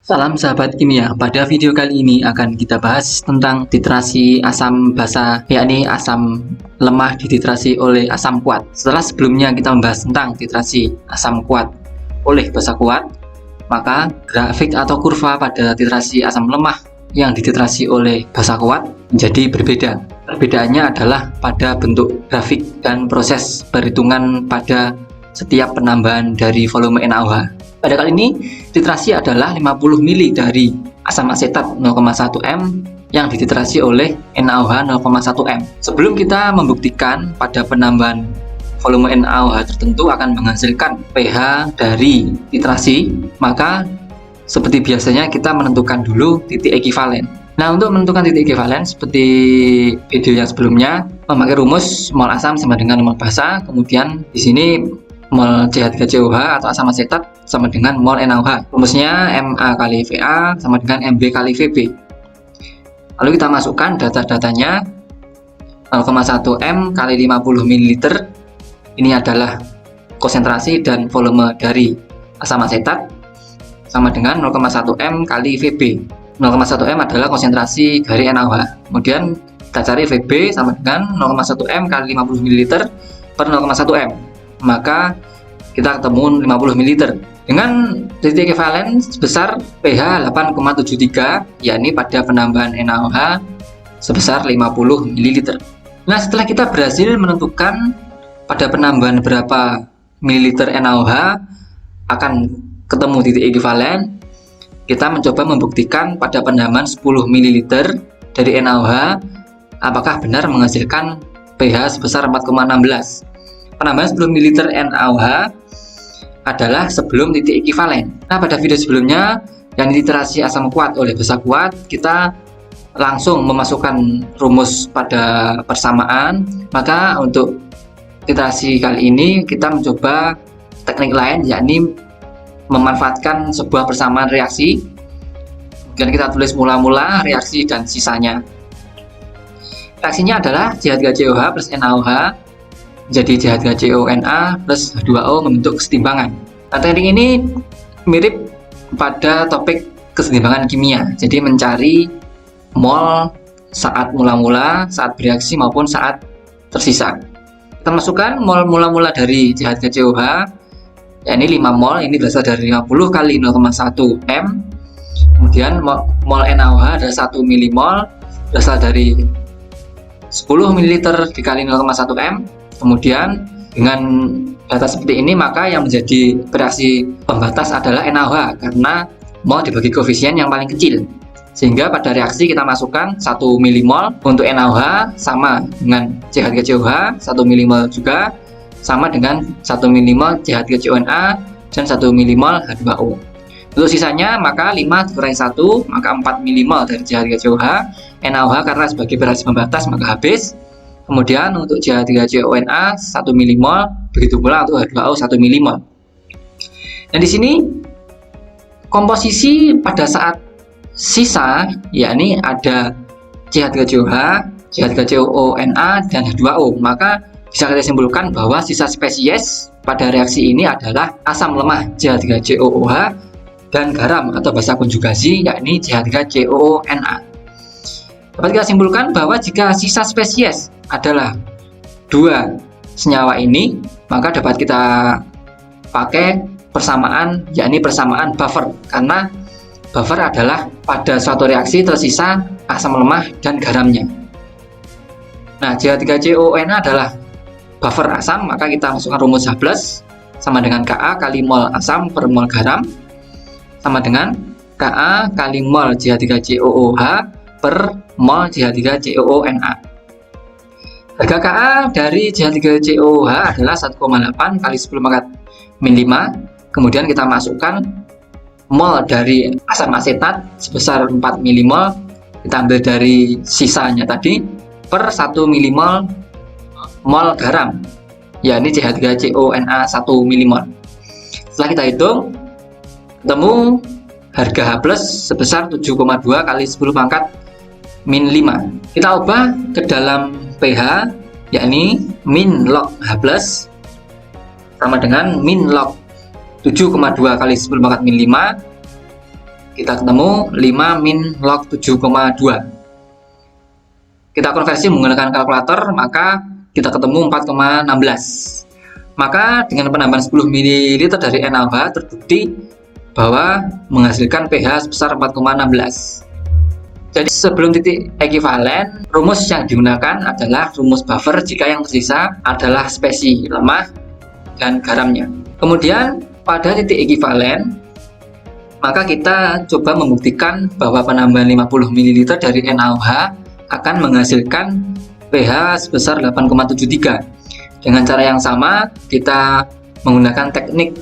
Salam sahabat kimia, pada video kali ini akan kita bahas tentang titrasi asam basa, yakni asam lemah dititrasi oleh asam kuat. Setelah sebelumnya kita membahas tentang titrasi asam kuat oleh basa kuat, maka grafik atau kurva pada titrasi asam lemah yang dititrasi oleh basa kuat menjadi berbeda. Perbedaannya adalah pada bentuk grafik dan proses perhitungan pada setiap penambahan dari volume NaOH. Pada kali ini, titrasi adalah 50 ml dari asam asetat 0,1 m yang dititrasi oleh NaOH 0,1 m. Sebelum kita membuktikan pada penambahan volume NaOH tertentu akan menghasilkan pH dari titrasi, maka seperti biasanya kita menentukan dulu titik ekivalen. Nah, untuk menentukan titik ekivalen seperti video yang sebelumnya, memakai rumus mol asam sama dengan mol basa, kemudian di sini mol CH3COH atau asam asetat sama dengan mol NaOH. Rumusnya Ma kali Va sama dengan Mb kali Vb. Lalu kita masukkan data-datanya. 0,1 m kali 50 ml. Ini adalah konsentrasi dan volume dari asam asetat sama dengan 0,1 m kali Vb. 0,1 m adalah konsentrasi dari NaOH. Kemudian kita cari Vb sama dengan 0,1 m kali 50 ml per 0,1 m. Maka kita ketemu 50 ml dengan titik ekivalen sebesar pH 8,73, yakni pada penambahan NaOH sebesar 50 ml. Nah, setelah kita berhasil menentukan pada penambahan berapa mililiter NaOH akan ketemu titik ekivalen, kita mencoba membuktikan pada penambahan 10 ml dari NaOH apakah benar menghasilkan pH sebesar 4,16. Penambahan 10 ml NaOH adalah sebelum titik ekivalen. Nah, pada video sebelumnya yang titrasi asam kuat oleh basa kuat, kita langsung memasukkan rumus pada persamaan. Maka untuk titrasi kali ini kita mencoba teknik lain, yakni memanfaatkan sebuah persamaan reaksi. Kemudian kita tulis mula-mula, reaksi, dan sisanya. Reaksinya adalah CH3COH plus NaOH jadi CH3CONa plus H2O membentuk kesetimbangan. Nah, teknik ini mirip pada topik kesetimbangan kimia, jadi mencari mol saat mula-mula, saat bereaksi maupun saat tersisa. Kita masukkan mol mula-mula dari CH3COH, yakni 5 mol, ini berasal dari 50 kali 0,1 m. Kemudian mol NaOH ada 1 milimol, berasal dari 10 ml dikali 0,1 m. Kemudian dengan data seperti ini, maka yang menjadi bereaksi pembatas adalah NaOH karena mol dibagi koefisien yang paling kecil. Sehingga pada reaksi kita masukkan 1 milimol untuk NaOH sama dengan CH3COH, 1 milimol juga sama dengan 1 milimol CH3CONa dan 1 milimol H2O. Untuk sisanya maka 5 dikurangi 1, maka 4 milimol dari CH3COH. NaOH karena sebagai bereaksi pembatas maka habis. Kemudian untuk CH3CONa 1 milimol, begitu pula untuk H2O 1 milimol. Dan di sini komposisi pada saat sisa, yakni ada CH3COH, CH3CONa, dan H2O, maka bisa kita simpulkan bahwa sisa spesies pada reaksi ini adalah asam lemah CH3COOH dan garam atau basa konjugasi, yakni CH3COONa. Dapat kita simpulkan bahwa jika sisa spesies adalah 2 senyawa ini, maka dapat kita pakai persamaan, yakni persamaan buffer, karena buffer adalah pada suatu reaksi tersisa asam lemah dan garamnya. Nah, CH3CONa adalah buffer asam, maka kita masukkan rumus H+ sama dengan Ka kali mol asam per mol garam sama dengan Ka kali mol CH3COOH per mol CH3COONa. Harga Ka dari CH3COOH adalah 1,8 kali 10 pangkat min 5. Kemudian kita masukkan mol dari asam asetat sebesar 4 milimol, kita ambil dari sisanya tadi, per 1 milimol mol garam, yakni CH3CONa 1 milimol. Setelah kita hitung, ketemu harga H+ sebesar 7,2 kali 10 pangkat min 5. Kita ubah ke dalam pH, yakni min log H+ sama dengan min log 7,2 kali 10 pangkat min 5. kita ketemu 5 min log 7,2. Kita konversi menggunakan kalkulator, maka kita ketemu 4,16. Maka dengan penambahan 10 ml dari NaOH terbukti bahwa menghasilkan pH sebesar 4,16. Jadi sebelum titik ekuivalen, rumus yang digunakan adalah rumus buffer jika yang tersisa adalah spesi lemah dan garamnya. Kemudian pada titik ekuivalen, maka kita coba membuktikan bahwa penambahan 50 ml dari NaOH akan menghasilkan pH sebesar 8,73. Dengan cara yang sama, kita menggunakan teknik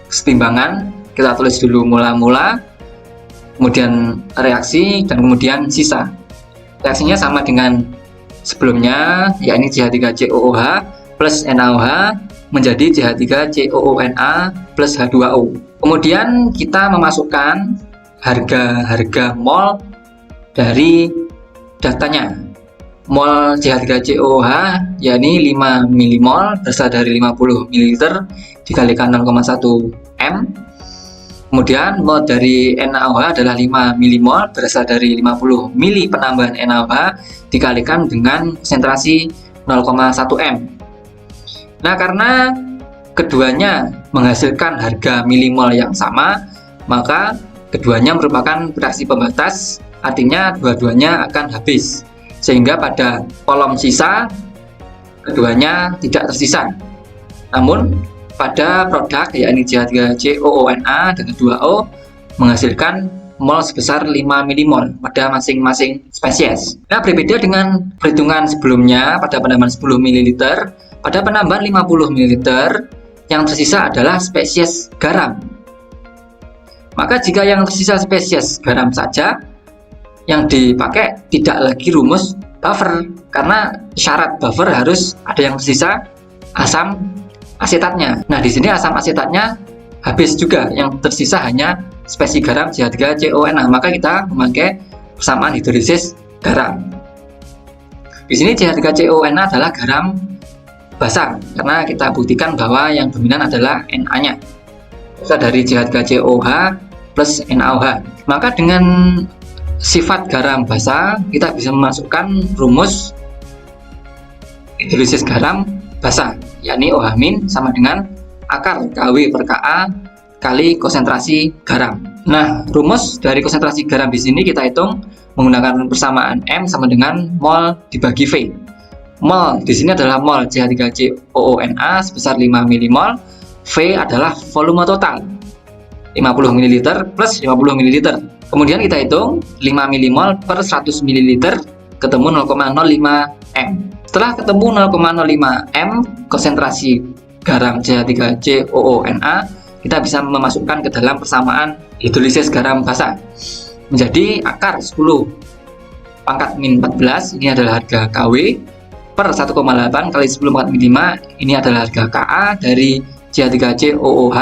setimbangan. Kita tulis dulu mula-mula, kemudian reaksi, dan kemudian sisa. Reaksinya sama dengan sebelumnya, yakni CH3COOH plus NaOH menjadi CH3COONa plus H2O. Kemudian kita memasukkan harga mol dari datanya. Mol CH3COOH yakni 5 mmol berasal dari 50 ml dikalikan 0,1 m. Kemudian mol dari NaOH adalah 5 mmol berasal dari 50 ml penambahan NaOH dikalikan dengan konsentrasi 0,1 m. Nah, karena keduanya menghasilkan harga milimol yang sama, maka keduanya merupakan reaksi pembatas, artinya dua-duanya akan habis. Sehingga pada kolom sisa, keduanya tidak tersisa. Namun, pada produk yakni CH3COONa dengan 2O menghasilkan mol sebesar 5 mmol pada masing-masing spesies. Nah, berbeda dengan perhitungan sebelumnya pada penambahan 10 ml, pada penambahan 50 ml yang tersisa adalah spesies garam. Maka jika yang tersisa spesies garam saja, yang dipakai tidak lagi rumus buffer, karena syarat buffer harus ada yang tersisa asam asetatnya. Nah, di sini asam asetatnya habis juga, yang tersisa hanya spesi garam CH3COONa, maka kita memakai persamaan hidrolisis garam. Di sini CH3COONa adalah garam basah, karena kita buktikan bahwa yang dominan adalah Na-nya, berasal dari CH3COOH plus NaOH. Maka dengan sifat garam basah, kita bisa memasukkan rumus hidrolisis garam basah, yakni OH- sama dengan akar Kw per Ka kali konsentrasi garam. Nah, rumus dari konsentrasi garam di sini kita hitung menggunakan persamaan M sama dengan mol dibagi V. Mol di sini adalah mol CH3COONa sebesar 5 mmol, V adalah volume total 50 ml plus 50 ml. Kemudian kita hitung 5 mmol per 100 ml ketemu 0,05 m. Setelah ketemu 0,05 m konsentrasi garam CH3COONa, kita bisa memasukkan ke dalam persamaan hidrolisis garam basah menjadi akar 10 pangkat min 14, ini adalah harga Kw, per 1,8 kali 10 pangkat min 5, ini adalah harga Ka dari CH3COOH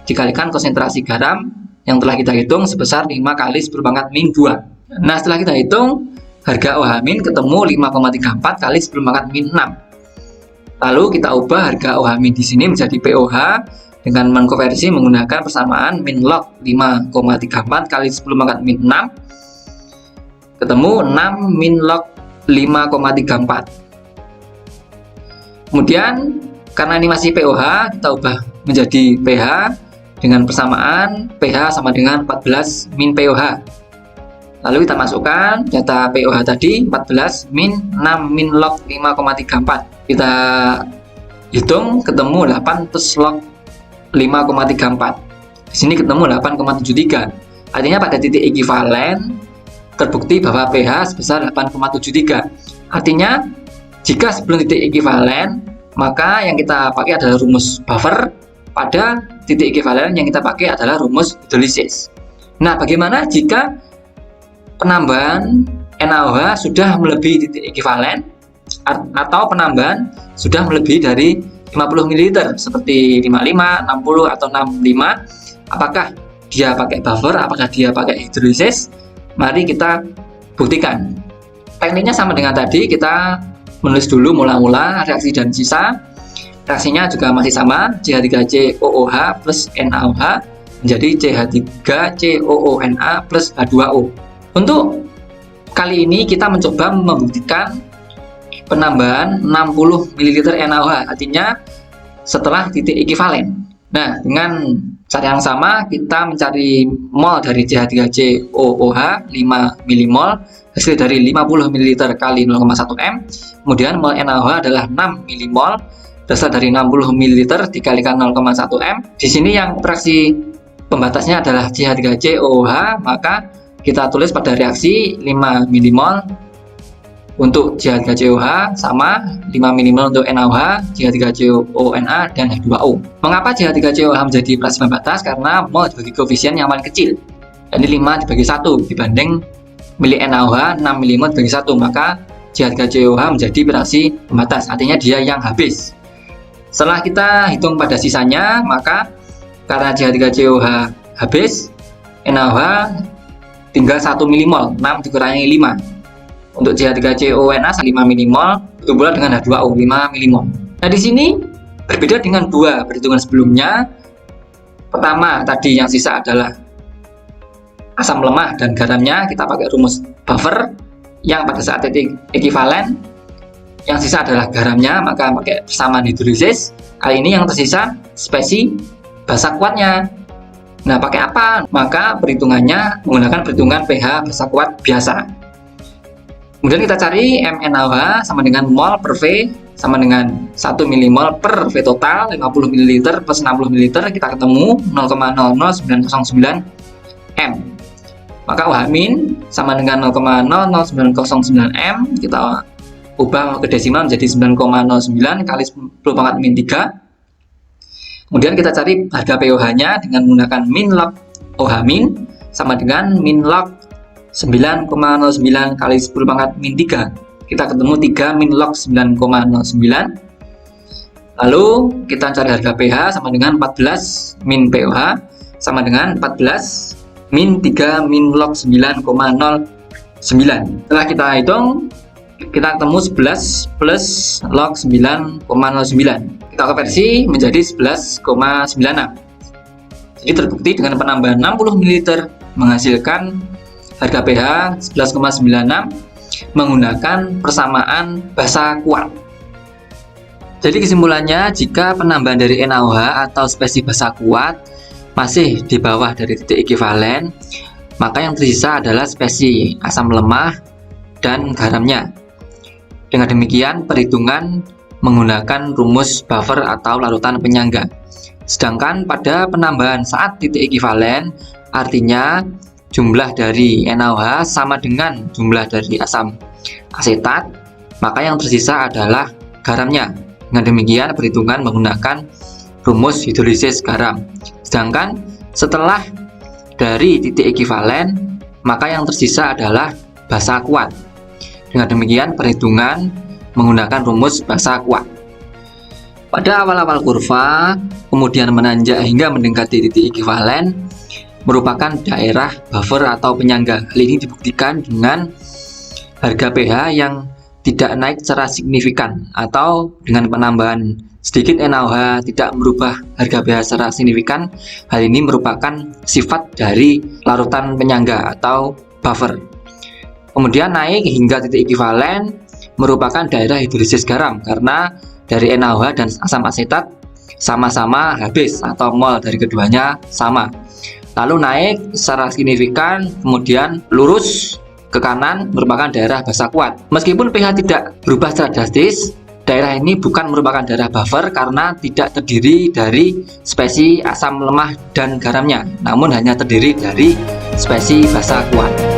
dikalikan konsentrasi garam yang telah kita hitung sebesar 5 kali 10 pangkat min 2. Nah, setelah kita hitung, harga OH- ketemu 5,34 kali 10 pangkat min 6. Lalu kita ubah harga OH- di sini menjadi POH dengan mengkonversi menggunakan persamaan min log 5,34 kali 10 pangkat min 6 ketemu 6 min log 5,34. Kemudian karena ini masih POH, kita ubah menjadi pH dengan persamaan pH sama dengan 14 min POH. Lalu kita masukkan data POH tadi 14 min 6 min log 5,34. Kita hitung ketemu 8 plus log 5,34. Di sini ketemu 8,73. Artinya pada titik ekuivalen terbukti bahwa pH sebesar 8,73. Artinya jika sebelum titik ekuivalen, maka yang kita pakai adalah rumus buffer. Pada titik ekuivalen yang kita pakai adalah rumus hidrolisis. Nah, bagaimana jika penambahan NaOH sudah melebihi titik ekuivalen atau penambahan sudah melebihi dari 50 ml seperti 55, 60 atau 65? Apakah dia pakai buffer? Apakah dia pakai hidrolisis? Mari kita buktikan. Tekniknya sama dengan tadi, kita menulis dulu mula-mula reaksi dan sisa. Reaksinya juga masih sama, CH3COOH plus NaOH menjadi CH3COONA plus H2O. Untuk kali ini kita mencoba membuktikan penambahan 60 ml NaOH, artinya setelah titik ekivalen. Nah, dengan cara yang sama kita mencari mol dari CH3COOH 5 mmol, hasil dari 50 ml kali 0,1 m. Kemudian mol NaOH adalah 6 mmol, berasal dari 60 ml dikalikan 0,1 m. Di sini yang fraksi pembatasnya adalah CH3COOH, maka kita tulis pada reaksi 5 mmol untuk CH3COOH sama 5 mmol untuk NaOH, CH3COONA, dan H2O. Mengapa CH3COOH menjadi fraksi pembatas? Karena mol dibagi koefisien yang paling kecil, yakni 5 dibagi 1 dibanding milik NaOH 6 mmol dibagi 1, maka CH3COOH menjadi fraksi pembatas, artinya dia yang habis. Setelah kita hitung pada sisanya, maka karena CH3COOH habis, NaOH tinggal 1 mmol, 6 dikurangi 5. Untuk CH3COONA 5 mmol, begitu pula dengan H2O 5 mmol. Nah, di sini berbeda dengan dua perhitungan sebelumnya. Pertama, tadi yang sisa adalah asam lemah dan garamnya, kita pakai rumus buffer yang pada saat titik ekivalen. Yang sisa adalah garamnya, maka pakai persamaan hidrolisis. Kali ini yang tersisa spesi basa kuatnya. Nah, pakai apa? Maka perhitungannya menggunakan perhitungan pH basa kuat biasa. Kemudian kita cari MnOH sama dengan mol per V sama dengan 1 mmol per V total 50 ml plus 60 ml, kita ketemu 0,00909 M. Maka OH min sama dengan 0,00909 M, kita ubah ke desimal menjadi 9,09 kali 10 pangkat min 3. Kemudian kita cari harga pOH-nya dengan menggunakan min log OH min sama dengan min log 9,09 kali 10 pangkat min 3. Kita ketemu 3 min log 9,09. Lalu kita cari harga pH sama dengan 14 min pOH sama dengan 14 min 3 min log 9,09. Setelah kita hitung, kita ketemu 11 plus log 9,09. Kita konversi menjadi 11,96. Jadi terbukti dengan penambahan 60 ml menghasilkan harga pH 11,96 menggunakan persamaan basa kuat. Jadi kesimpulannya, jika penambahan dari NaOH atau spesi basa kuat masih di bawah dari titik ekivalen, maka yang tersisa adalah spesi asam lemah dan garamnya. Dengan demikian, perhitungan menggunakan rumus buffer atau larutan penyangga. Sedangkan pada penambahan saat titik ekivalen, artinya jumlah dari NaOH sama dengan jumlah dari asam asetat, maka yang tersisa adalah garamnya. Dengan demikian, perhitungan menggunakan rumus hidrolisis garam. Sedangkan setelah dari titik ekivalen, maka yang tersisa adalah basa kuat. Dengan demikian, perhitungan menggunakan rumus basa kuat. Pada awal-awal kurva, kemudian menanjak hingga mendekati titik ekivalen, merupakan daerah buffer atau penyangga. Hal ini dibuktikan dengan harga pH yang tidak naik secara signifikan, atau dengan penambahan sedikit NaOH tidak merubah harga pH secara signifikan. Hal ini merupakan sifat dari larutan penyangga atau buffer. Kemudian naik hingga titik ekivalen merupakan daerah hidrolisis garam, karena dari NaOH dan asam asetat sama-sama habis atau mol dari keduanya sama. Lalu naik secara signifikan, kemudian lurus ke kanan merupakan daerah basa kuat. Meskipun pH tidak berubah secara drastis, daerah ini bukan merupakan daerah buffer karena tidak terdiri dari spesi asam lemah dan garamnya, namun hanya terdiri dari spesi basa kuat.